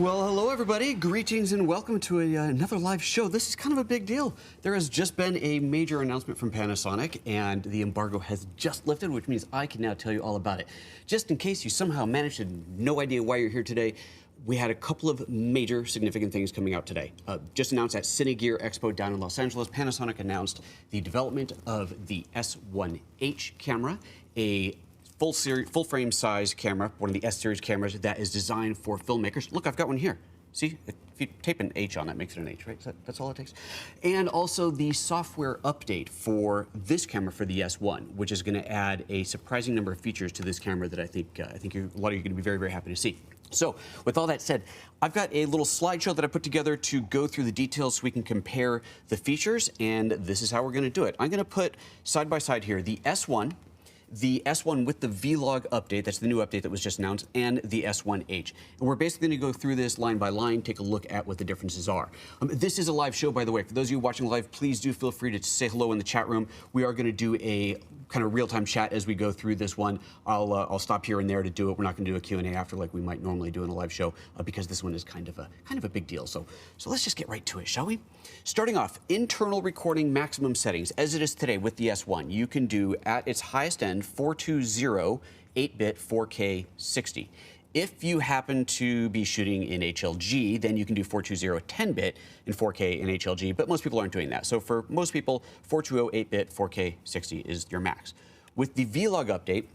Well, hello everybody. Greetings and welcome to another live show. This is kind of a big deal. There has just been a major announcement from Panasonic and the embargo has just lifted, which means I can now tell you all about it. Just in case you somehow managed to no idea why you're here today, we had a couple of major significant things coming out today. Just announced at Cine Gear Expo down in Los Angeles, Panasonic announced the development of the S1H camera, a full frame size camera, one of the S series cameras that is designed for filmmakers. Look, I've got one here. See, if you tape an H on that, makes it an H, right? That's all it takes. And also the software update for this camera for the S1, which is going to add a surprising number of features to this camera that I think a lot of you are going to be very, very happy to see. So, with all that said, I've got a little slideshow that I put together to go through the details so we can compare the features, and this is how we're going to do it. I'm going to put side by side here the S1 with the V-Log update, that's the new update that was just announced, and the S1H. And we're basically going to go through this line by line, take a look at what the differences are. This is a live show, by the way. For those of you watching live, please do feel free to say hello in the chat room. We are going to do a kind of real-time chat as we go through this one. I'll stop here and there to do it. We're not going to do a Q&A after like we might normally do in a live show because this one is kind of a big deal. So let's just get right to it, shall we? Starting off, internal recording maximum settings. As it is today with the S1, you can do at its highest end 420 8-bit 4K 60. If you happen to be shooting in HLG, then you can do 420 10-bit in 4K in HLG, but most people aren't doing that. So for most people, 420 8-bit 4K 60 is your max. With the V-Log update,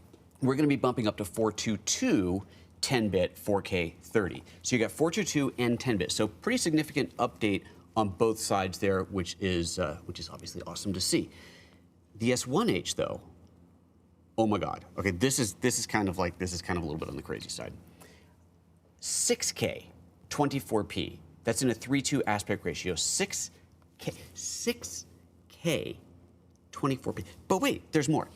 we're going to be bumping up to 422 10-bit 4K 30. So you got 422 and 10-bit. So pretty significant update on both sides there, which is obviously awesome to see. The S1H though, oh my God. Okay, this is kind of a little bit on the crazy side. 6K 24p. That's in a 3:2 aspect ratio. 6K 24p. But wait, there's more.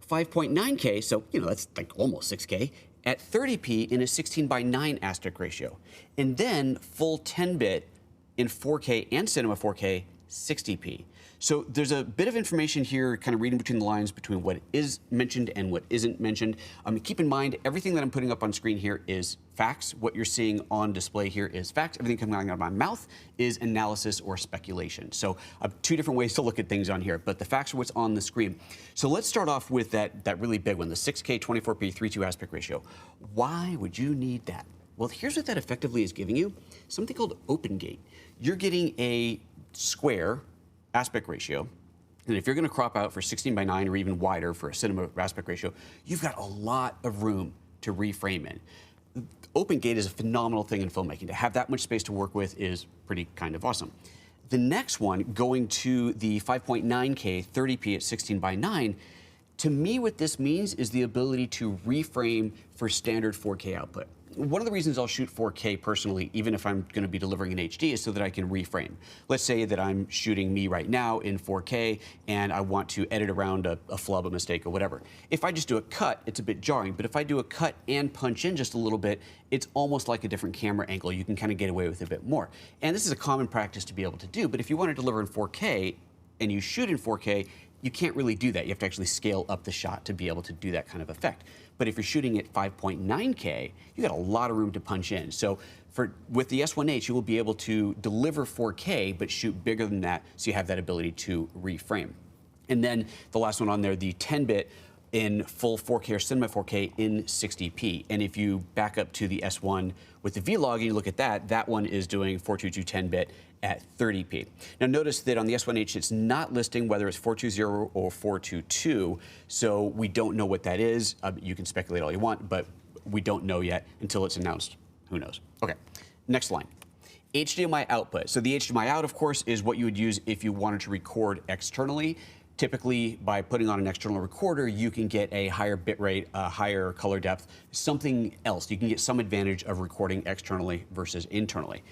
5.9K, so that's like almost 6K at 30p in a 16:9 aspect ratio. And then full 10-bit in 4K and Cinema 4K 60p. So there's a bit of information here, kind of reading between the lines between what is mentioned and what isn't mentioned. Keep in mind, everything that I'm putting up on screen here is facts. What you're seeing on display here is facts. Everything coming out of my mouth is analysis or speculation. So two different ways to look at things on here, but the facts are what's on the screen. So let's start off with that really big one, the 6K 24p 3:2 aspect ratio. Why would you need that? Well, here's what that effectively is giving you, something called open gate. You're getting a square aspect ratio, and if you're going to crop out for 16:9 or even wider for a cinema aspect ratio, you've got a lot of room to reframe in. Open gate is a phenomenal thing in filmmaking. To have that much space to work with is pretty kind of awesome. The next one, going to the 5.9K 30p at 16:9, to me what this means is the ability to reframe for standard 4K output. One of the reasons I'll shoot 4K personally, even if I'm going to be delivering in HD, is so that I can reframe. Let's say that I'm shooting me right now in 4K and I want to edit around a flub, a mistake, or whatever. If I just do a cut, it's a bit jarring, but if I do a cut and punch in just a little bit, it's almost like a different camera angle. You can kind of get away with a bit more. And this is a common practice to be able to do, but if you want to deliver in 4K and you shoot in 4K, you can't really do that. You have to actually scale up the shot to be able to do that kind of effect. But if you're shooting at 5.9K, you got a lot of room to punch in. So with the S1H, you will be able to deliver 4K, but shoot bigger than that, so you have that ability to reframe. And then the last one on there, the 10-bit in full 4K or Cinema 4K in 60p. And if you back up to the S1 with the V-Log and you look at that one is doing 422 10-bit at 30p. Now notice that on the S1H, it's not listing whether it's 420 or 422, so we don't know what that is. You can speculate all you want, but we don't know yet until it's announced. Who knows? Okay, next line. HDMI output. So the HDMI out, of course, is what you would use if you wanted to record externally. Typically, by putting on an external recorder, you can get a higher bitrate, a higher color depth, something else. You can get some advantage of recording externally versus internally.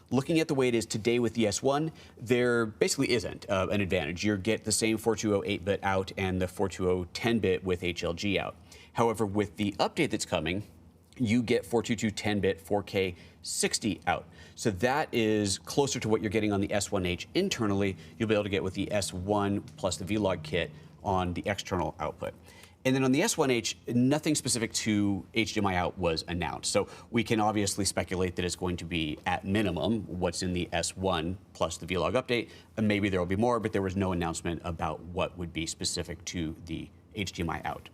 Looking at the way it is today with the S1, there basically isn't an advantage. You get the same 420 8-bit out and the 420 10-bit with HLG out. However, with the update that's coming, you get 422 10-bit 4K 60 out. So that is closer to what you're getting on the S1H internally. You'll be able to get with the S1 plus the V-Log kit on the external output. And then on the S1H, nothing specific to HDMI out was announced. So we can obviously speculate that it's going to be, at minimum, what's in the S1 plus the V-Log update. And maybe there will be more, but there was no announcement about what would be specific to the HDMI out.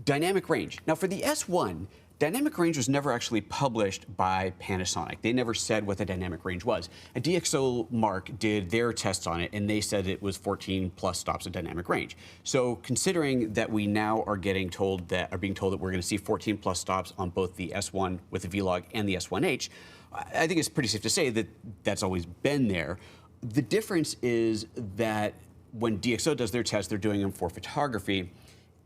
Dynamic range. Now for the S1, dynamic range was never actually published by Panasonic. They never said what the dynamic range was. And DxOMark did their tests on it, and they said it was 14 plus stops of dynamic range. So considering that we now are being told that we're going to see 14 plus stops on both the S1 with the V-Log and the S1H, I think it's pretty safe to say that that's always been there. The difference is that when DxO does their tests, they're doing them for photography.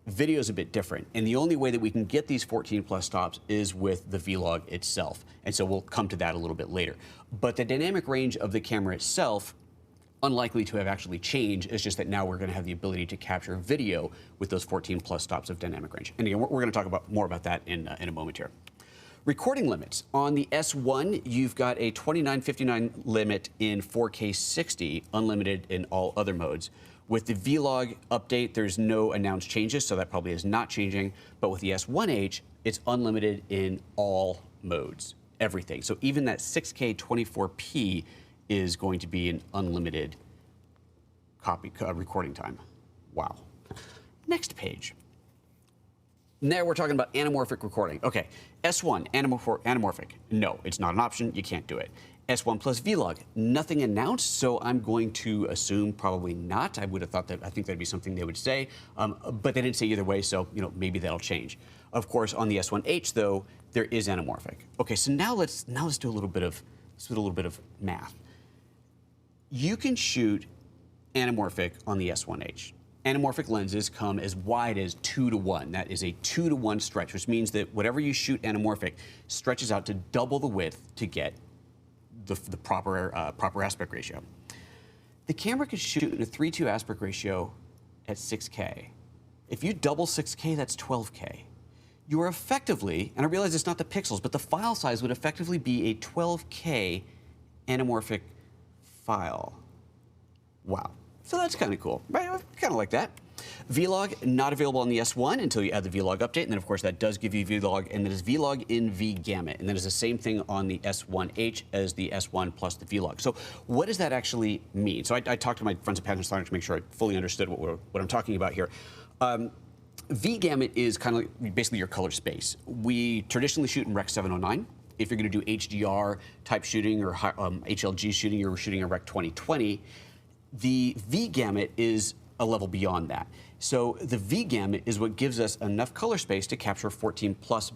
Video is a bit different, and the only way that we can get these 14 plus stops is with the V-Log itself, and so we'll come to that a little bit later. But the dynamic range of the camera itself, unlikely to have actually changed. It's just that now we're going to have the ability to capture video with those 14 plus stops of dynamic range. And again, we're going to talk more about that in a moment here. Recording limits. On the S1, you've got a 2959 limit in 4K 60, unlimited in all other modes. With the V-Log update, there's no announced changes, so that probably is not changing. But with the S1H, it's unlimited in all modes, everything. So even that 6K 24p is going to be an unlimited recording time. Wow. Next page. Now we're talking about anamorphic recording. Okay, S1, anamorphic. No, it's not an option. You can't do it. S1+V-Log, nothing announced, so I'm going to assume probably not. I would have thought that, I think that'd be something they would say, but they didn't say either way, so maybe that'll change. Of course, on the S1H though, there is anamorphic. Okay, so now let's do a little bit of math. You can shoot anamorphic on the S1H. Anamorphic lenses come as wide as 2:1. That is a 2:1 stretch, which means that whatever you shoot anamorphic stretches out to double the width to get the proper aspect ratio. The camera could shoot in a 3:2 aspect ratio at 6K. If you double 6K, that's 12K. You are effectively, and I realize it's not the pixels, but the file size would effectively be a 12K anamorphic file. Wow. So that's kind of cool, right? I kind of like that. V-Log, not available on the S1 until you add the V-Log update, and then of course that does give you V-Log, and that is V-Log in V-Gamut, and that is the same thing on the S1H as the S1 plus the V-Log. So what does that actually mean? So I talked to my friends at Panasonic to make sure I fully understood what I'm talking about here. V-Gamut is kind of like basically your color space. We traditionally shoot in Rec 709. If you're going to do HDR type shooting or HLG shooting, you're shooting a Rec 2020. The V-Gamut is a level beyond that. So the V-Gamut is what gives us enough color space to capture 14 plus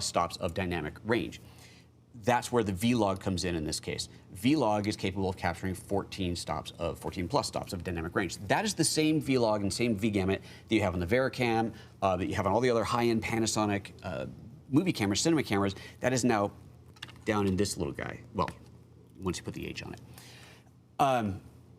stops of dynamic range. That's where the V-Log comes in this case. V-Log is capable of capturing 14 plus stops of dynamic range. That is the same V-Log and same V-Gamut that you have on the VariCam, that you have on all the other high-end Panasonic movie cameras, cinema cameras. That is now down in this little guy. Well, once you put the H on it.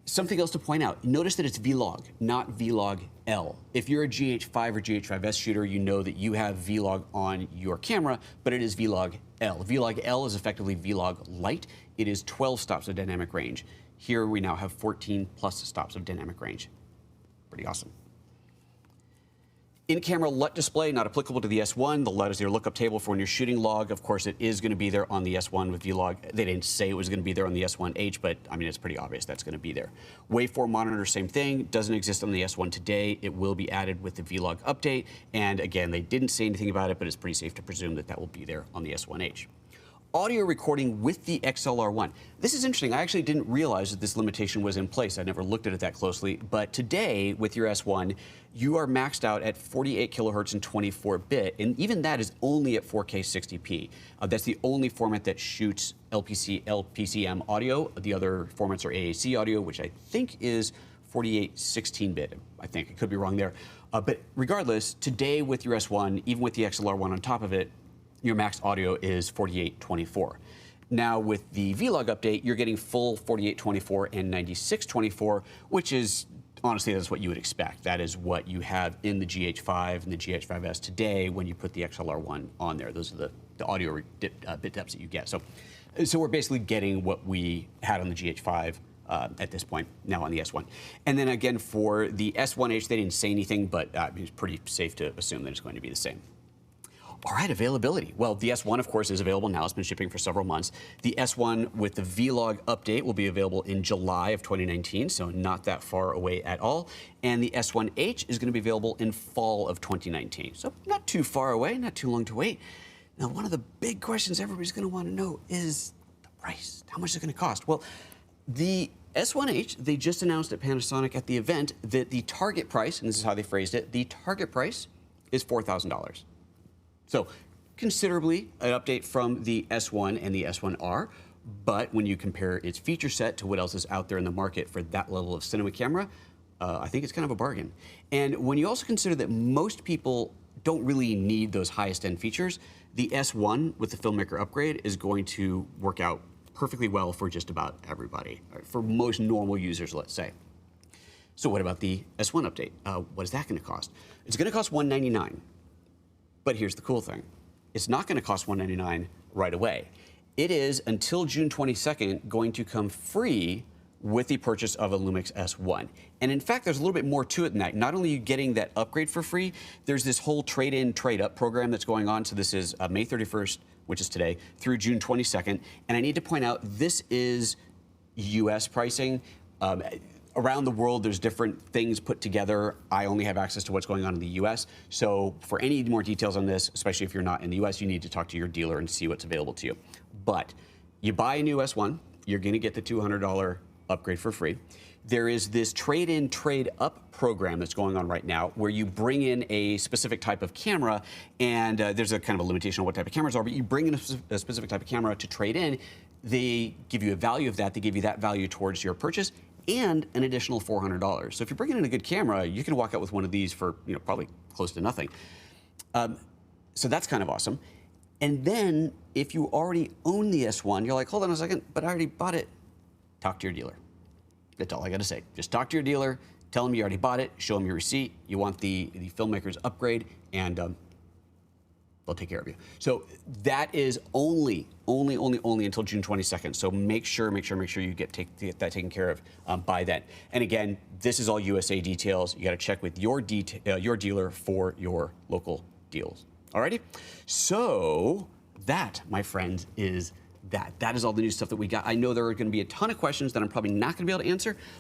Something else to point out, notice that it's V-Log, not V-Log-L. If you're a GH5 or GH5S shooter, you know that you have V-Log on your camera, but it is V-Log-L. V-Log-L is effectively V-Log Lite. It is 12 stops of dynamic range. Here we now have 14 plus stops of dynamic range. Pretty awesome. In-camera LUT display, not applicable to the S1. The LUT is your lookup table for when you're shooting log. Of course, it is going to be there on the S1 with V-Log. They didn't say it was going to be there on the S1H, but I mean, it's pretty obvious that's going to be there. Waveform monitor, same thing. Doesn't exist on the S1 today. It will be added with the V-Log update. And again, they didn't say anything about it, but it's pretty safe to presume that that will be there on the S1H. Audio recording with the XLR1. This is interesting. I actually didn't realize that this limitation was in place. I never looked at it that closely. But today, with your S1, you are maxed out at 48 kilohertz and 24-bit. And even that is only at 4K 60p. That's the only format that shoots LPCM audio. The other formats are AAC audio, which I think is 48 16-bit. I think. I could be wrong there. But regardless, today with your S1, even with the XLR1 on top of it, your max audio is 4824. Now with the V-Log update, you're getting full 4824 and 9624, which is, honestly, that's what you would expect. That is what you have in the GH5 and the GH5S today when you put the XLR1 on there. Those are the audio bit depths that you get. So we're basically getting what we had on the GH5 at this point, now on the S1. And then again, for the S1H, they didn't say anything, but it's pretty safe to assume that it's going to be the same. All right, availability. Well, the S1, of course, is available now. It's been shipping for several months. The S1 with the V-Log update will be available in July of 2019, so not that far away at all. And the S1H is going to be available in fall of 2019, so not too far away, not too long to wait. Now, one of the big questions everybody's going to want to know is the price. How much is it going to cost? Well, the S1H, they just announced at Panasonic at the event that the target price, and this is how they phrased it, the target price is $4,000. So considerably an update from the S1 and the S1R, but when you compare its feature set to what else is out there in the market for that level of cinema camera, I think it's kind of a bargain. And when you also consider that most people don't really need those highest end features, the S1 with the Filmmaker upgrade is going to work out perfectly well for just about everybody, for most normal users, let's say. So what about the S1 update? What is that going to cost? It's going to cost $199. But here's the cool thing. It's not going to cost $199 right away. It is, until June 22nd, going to come free with the purchase of a LUMIX S1. And in fact, there's a little bit more to it than that. Not only are you getting that upgrade for free, there's this whole trade-in, trade-up program that's going on. So this is May 31st, which is today, through June 22nd. And I need to point out, this is US pricing. Around the world, there's different things put together. I only have access to what's going on in the US. So for any more details on this, especially if you're not in the US, you need to talk to your dealer and see what's available to you. But you buy a new S1, you're gonna get the $200 upgrade for free. There is this trade-in, trade-up program that's going on right now where you bring in a specific type of camera, and there's a kind of a limitation on what type of cameras are, but you bring in a specific type of camera to trade in. They give you a value of that. They give you that value towards your purchase, and an additional $400. So if you're bringing in a good camera, you can walk out with one of these for probably close to nothing. So that's kind of awesome. And then if you already own the S1, you're like, hold on a second, but I already bought it. Talk to your dealer. That's all I got to say. Just talk to your dealer, tell them you already bought it, show them your receipt, you want the Filmmakers upgrade, and they'll take care of you. So that is only until June 22nd. So make sure you get that taken care of by then. And again, this is all USA details. You got to check with your dealer for your local deals. Alrighty. So that, my friends, is that. That is all the new stuff that we got. I know there are going to be a ton of questions that I'm probably not going to be able to answer,